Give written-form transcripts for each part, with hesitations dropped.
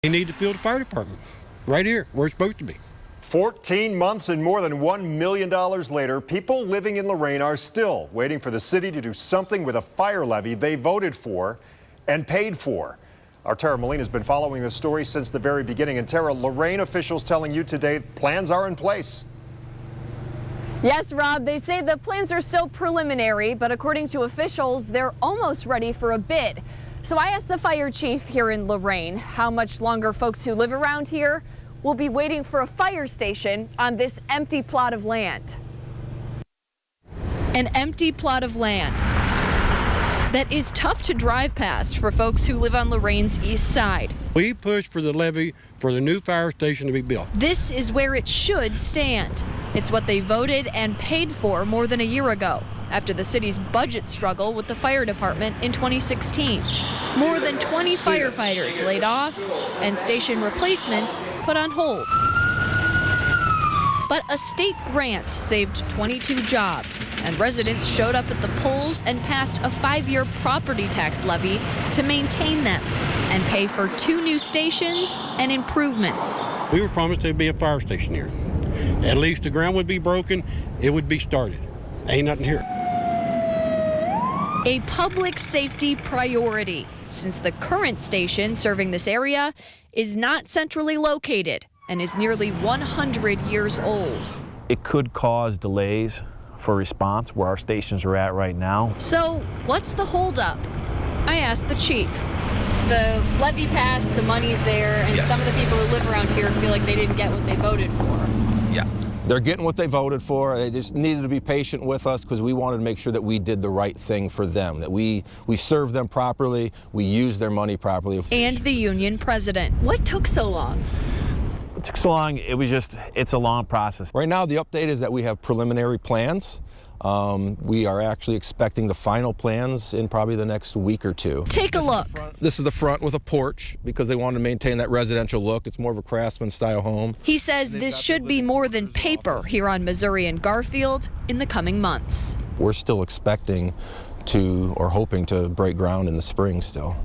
They need to build a fire department right here where it's supposed to be. 14 months and more than $1 million later, people living in Lorain are still waiting for the city to do something with a fire levy they voted for and paid for. Our Tara Molina has been following this story since the very beginning. And Tara, Lorain officials telling you today plans are in place. Yes, Rob, they say the plans are still preliminary, but according to officials, they're almost ready for a bid. So I asked the fire chief here in Lorain how much longer folks who live around here will be waiting for a fire station on this empty plot of land. An empty plot of land that is tough to drive past for folks who live on Lorain's east side. We pushed for the levy for the new fire station to be built. This is where it should stand. It's what they voted and paid for more than a year ago, after the city's budget struggle with the fire department in 2016. More than 20 firefighters laid off and station replacements put on hold. But a state grant saved 22 jobs, and residents showed up at the polls and passed a 5-year property tax levy to maintain them and pay for 2 new stations and improvements. We were promised there'd be a fire station here. At least the ground would be broken, it would be started. Ain't nothing here. A public safety priority, since the current station serving this area is not centrally located and is nearly 100 years old. It could cause delays for response where our stations are at right now. So what's the holdup? I asked the chief. The levy passed, the money's there, and Yes. some of the people who live around here feel like they didn't get what they voted for. Yeah. They're getting what they voted for. They just needed to be patient with us because we wanted to make sure that we did the right thing for them, that we served them properly, we used their money properly. And the union president. What took so long? It took so long, it's a long process. Right now, the update is that we have preliminary plans. We are actually expecting the final plans in probably the next week or two. Take a look. This is the front with a porch because they wanted to maintain that residential look. It's more of a craftsman style home. He says this should be more than paper here on Missouri and Garfield in the coming months. We're still expecting to, or hoping to, break ground in the spring still.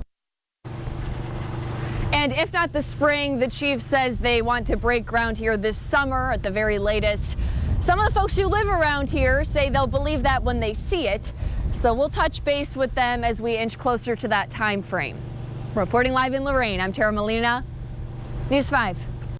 And if not the spring, the chief says they want to break ground here this summer at the very latest. Some of the folks who live around here say they'll believe that when they see it. So we'll touch base with them as we inch closer to that time frame. Reporting live in Lorain, I'm Tara Molina, News 5.